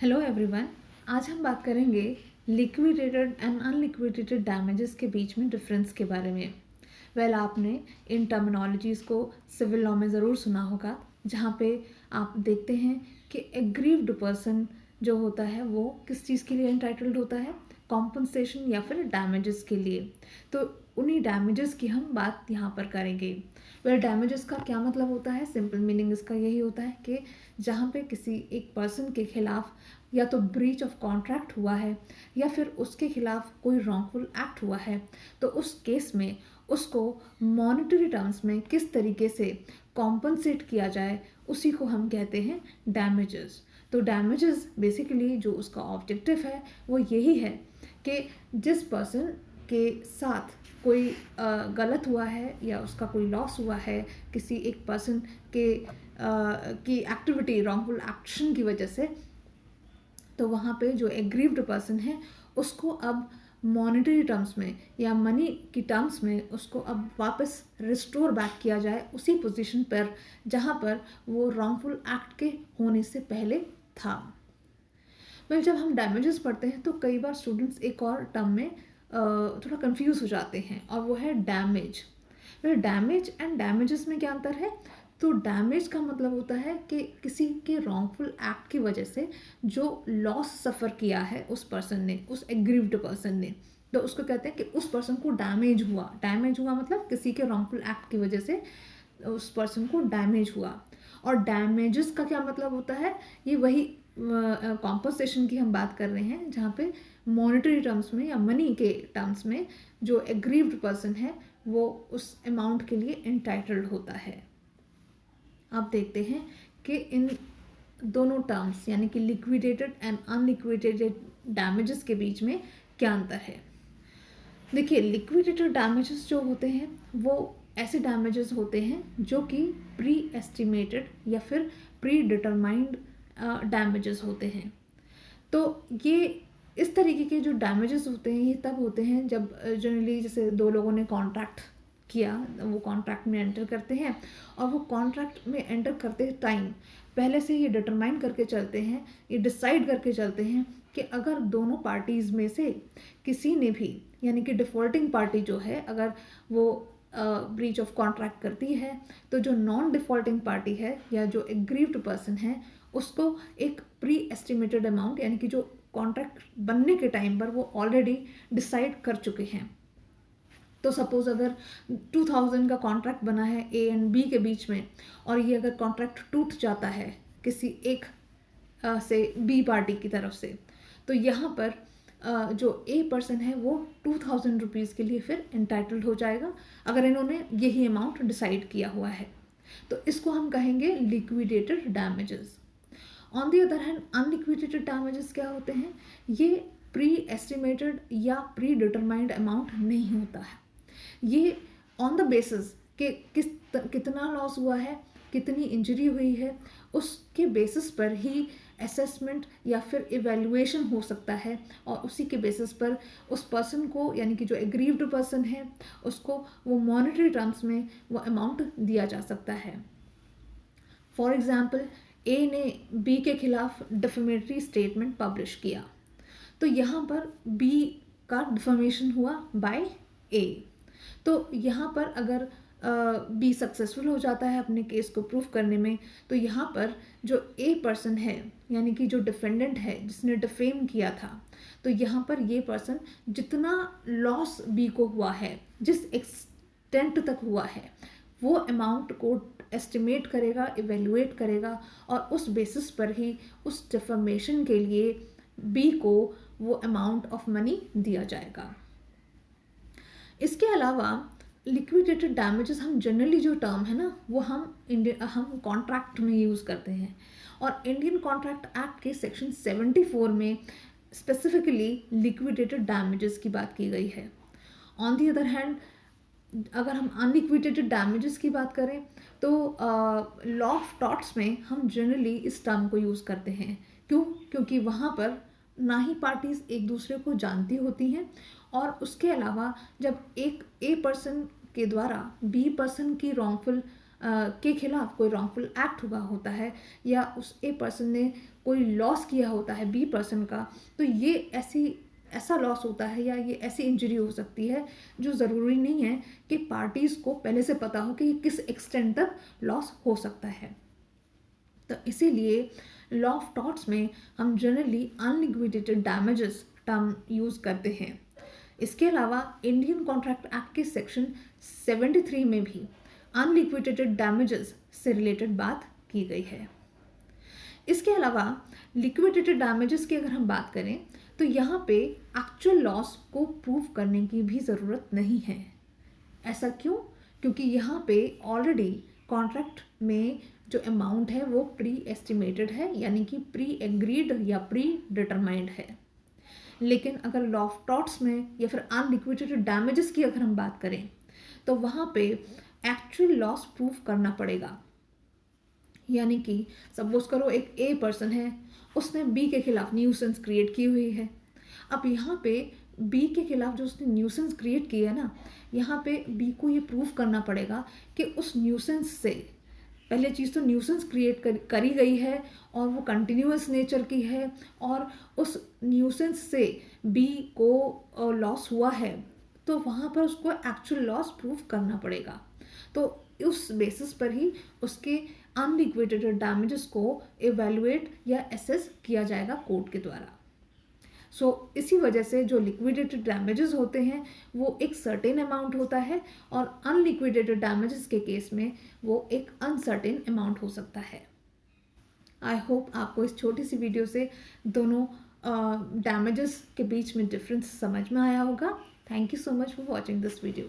Hello everyone. आज हम बात करेंगे लिक्विडेटेड एंड अनलिक्विडेटेड डैमेजेस के बीच में डिफरेंस के बारे में। आपने इन टर्मिनोलॉजीज़ को सिविल लॉ में ज़रूर सुना होगा, जहाँ पे आप देखते हैं कि एग्रीव्ड पर्सन जो होता है वो किस चीज़ के लिए एंटाइटल्ड होता है, कॉम्पनसेशन या फिर डैमेजेस के लिए। तो उन्हीं डैमेजेस की हम बात यहाँ पर करेंगे। डैमेजेस का क्या मतलब होता है? सिंपल मीनिंग इसका यही होता है कि जहाँ पे किसी एक पर्सन के खिलाफ या तो ब्रीच ऑफ कॉन्ट्रैक्ट हुआ है या फिर उसके खिलाफ कोई रॉन्गफुल एक्ट हुआ है, तो उस केस में उसको मॉनेटरी टर्म्स में किस तरीके से कॉम्पनसेट किया जाए, उसी को हम कहते हैं डैमेजेस। तो डैमेजेस बेसिकली जो उसका ऑब्जेक्टिव है वो यही है कि जिस पर्सन के साथ कोई गलत हुआ है या उसका कोई लॉस हुआ है किसी एक पर्सन के की एक्टिविटी, रॉन्गफुल एक्शन की वजह से, तो वहाँ पे जो एग्रीव्ड पर्सन है उसको अब मॉनेटरी टर्म्स में या मनी की टर्म्स में उसको अब वापस रिस्टोर बैक किया जाए उसी पोजीशन पर जहाँ पर वो रॉन्गफुल एक्ट के होने से पहले था। जब हम डैमेजेस पढ़ते हैं तो कई बार स्टूडेंट्स एक और टर्म में थोड़ा कंफ्यूज हो जाते हैं, और वो है डैमेज। डैमेज एंड डैमेजेस में क्या अंतर है? तो डैमेज का मतलब होता है कि किसी के रॉन्गफुल एक्ट की वजह से जो लॉस सफ़र किया है उस पर्सन ने, उस एग्रीव्ड पर्सन ने, तो उसको कहते हैं कि उस पर्सन को डैमेज हुआ। डैमेज हुआ मतलब किसी के रॉन्गफुल एक्ट की वजह से उस पर्सन को डैमेज हुआ। और डैमेजेस का क्या मतलब होता है? ये वही कॉम्पनसेशन की हम बात कर रहे हैं, जहाँ पे मॉनेटरी टर्म्स में या मनी के टर्म्स में जो एग्रीव्ड पर्सन है वो उस अमाउंट के लिए एंटाइटल्ड होता है। अब देखते हैं कि इन दोनों टर्म्स यानी कि लिक्विडेटेड एंड अनलिक्विडेटेड डैमेजेस के बीच में क्या अंतर है। देखिए, लिक्विडेटेड डैमेजेस जो होते हैं वो ऐसे डैमेजेस होते हैं जो कि प्री एस्टिमेटेड या फिर प्री डिटरमाइंड डैमेजेस होते हैं। तो ये इस तरीके के जो डैमेजेस होते हैं ये तब होते हैं जब जनरली जैसे दो लोगों ने कॉन्ट्रैक्ट किया, वो कॉन्ट्रैक्ट में एंटर करते हैं, और वो कॉन्ट्रैक्ट में एंटर करते टाइम पहले से ये डिटरमाइन करके चलते हैं, ये डिसाइड करके चलते हैं कि अगर दोनों पार्टीज़ में से किसी ने भी, यानी कि डिफ़ॉल्टिंग पार्टी जो है, अगर वो ब्रीच ऑफ कॉन्ट्रैक्ट करती है, तो जो नॉन डिफ़ॉल्टिंग पार्टी है या जो एग्रीव्ड पर्सन है उसको एक प्री एस्टिमेटेड अमाउंट, यानी कि जो कॉन्ट्रैक्ट बनने के टाइम पर वो ऑलरेडी डिसाइड कर चुके हैं। तो सपोज़ अगर 2000 का कॉन्ट्रैक्ट बना है ए एंड बी के बीच में, और ये अगर कॉन्ट्रैक्ट टूट जाता है किसी एक से बी पार्टी की तरफ से, तो यहाँ पर जो ए पर्सन है वो 2000 रुपीज़ के लिए फिर एंटाइटल्ड हो जाएगा, अगर इन्होंने यही अमाउंट डिसाइड किया हुआ है। तो इसको हम कहेंगे liquidated damages. On the other hand unliquidated damages क्या होते हैं? ये प्री एस्टिमेटेड या प्री डिटरमाइंड अमाउंट नहीं होता है। ये ऑन द बेसिस कि कितना लॉस हुआ है, कितनी इंजरी हुई है, उसके बेसिस पर ही असेसमेंट या फिर इवैल्यूएशन हो सकता है, और उसी के बेसिस पर उस पर्सन को, यानी कि जो एग्रीव्ड पर्सन है, उसको वो मॉनेटरी टर्म्स में वो अमाउंट दिया जा सकता है। फॉर एग्जाम्पल, ए ने बी के खिलाफ डिफेमेटरी स्टेटमेंट पब्लिश किया, तो यहाँ पर बी का डिफेमेशन हुआ बाय ए। तो यहाँ पर अगर बी सक्सेसफुल हो जाता है अपने केस को प्रूफ करने में, तो यहाँ पर जो ए पर्सन है, यानी कि जो डिफेंडेंट है जिसने डिफेम किया था, तो यहाँ पर ये पर्सन जितना लॉस बी को हुआ है, जिस एक्सटेंट तक हुआ है, वो अमाउंट को एस्टिमेट करेगा, इवेल्युएट करेगा, और उस बेसिस पर ही उस डिफेमेशन के लिए बी को वो अमाउंट ऑफ मनी दिया जाएगा। इसके अलावा लिक्विडेटेड डैमेजेस हम जनरली जो टर्म है ना वो हम कॉन्ट्रैक्ट में यूज़ करते हैं, और इंडियन कॉन्ट्रैक्ट एक्ट के सेक्शन 74 में स्पेसिफिकली लिक्विडेटेड डैमेजेस की बात की गई है। ऑन दी अदर हैंड अगर हम अनलिक्विडेटेड डैमेजेस की बात करें तो लॉ ऑफ टॉर्ट्स में हम जनरली इस टर्म को यूज़ करते हैं। क्यों? क्योंकि वहाँ पर ना ही पार्टीज़ एक दूसरे को जानती होती हैं, और उसके अलावा जब एक ए पर्सन के द्वारा बी पर्सन की रॉन्गफुल के खिलाफ कोई रॉन्गफुल एक्ट हुआ होता है या उस ए पर्सन ने कोई लॉस किया होता है बी पर्सन का, तो ये ऐसा लॉस होता है या ये ऐसी इंजरी हो सकती है जो ज़रूरी नहीं है कि पार्टीज़ को पहले से पता हो कि ये किस एक्सटेंट तक लॉस हो सकता है। तो इसीलिए लॉ ऑफ टॉर्ट्स में हम generally unliquidated damages term use करते हैं। इसके अलावा इंडियन कॉन्ट्रैक्ट एक्ट के सेक्शन 73 में भी अनलिक्विडेटेड डैमेजेस से रिलेटेड बात की गई है। इसके अलावा लिक्विडेटेड डैमेजेस की अगर हम बात करें तो यहाँ पे एक्चुअल लॉस को प्रूव करने की भी ज़रूरत नहीं है। ऐसा क्यों? क्योंकि यहाँ पे ऑलरेडी कॉन्ट्रैक्ट में जो अमाउंट है वो प्री एस्टिमेटेड है, यानी कि प्री एग्रीड या प्री डिटरमाइंड है। लेकिन अगर लॉ ऑफ टॉर्ट्स में या फिर अनलिक्विडेटेड डैमेजेस की अगर हम बात करें तो वहाँ पे एक्चुअल लॉस प्रूव करना पड़ेगा। यानी कि सपोज करो एक ए पर्सन है, उसने बी के खिलाफ न्यूसेंस क्रिएट की हुई है। अब यहाँ पे बी के खिलाफ जो उसने न्यूसेंस क्रिएट की है ना, यहाँ पे बी को ये प्रूव करना पड़ेगा कि उस न्यूसेंस से, पहले चीज़ तो न्यूसेंस क्रिएट करी गई है और वो कंटिन्यूअस नेचर की है और उस न्यूसेंस से बी को लॉस हुआ है, तो वहाँ पर उसको एक्चुअल लॉस प्रूव करना पड़ेगा। तो उस बेसिस पर ही उसके अनलिक्विडेटेड डैमेजेस को एवेलुएट या एसेस किया जाएगा कोर्ट के द्वारा। इसी वजह से जो लिक्विडेटेड डैमेजेस होते हैं वो एक सर्टेन अमाउंट होता है और अनलिक्विडेटेड डैमेजेस के केस में वो एक अनसर्टेन अमाउंट हो सकता है। आई होप आपको इस छोटी सी वीडियो से दोनों डैमेजेस के बीच में डिफरेंस समझ में आया होगा। Thank you so much for watching this video.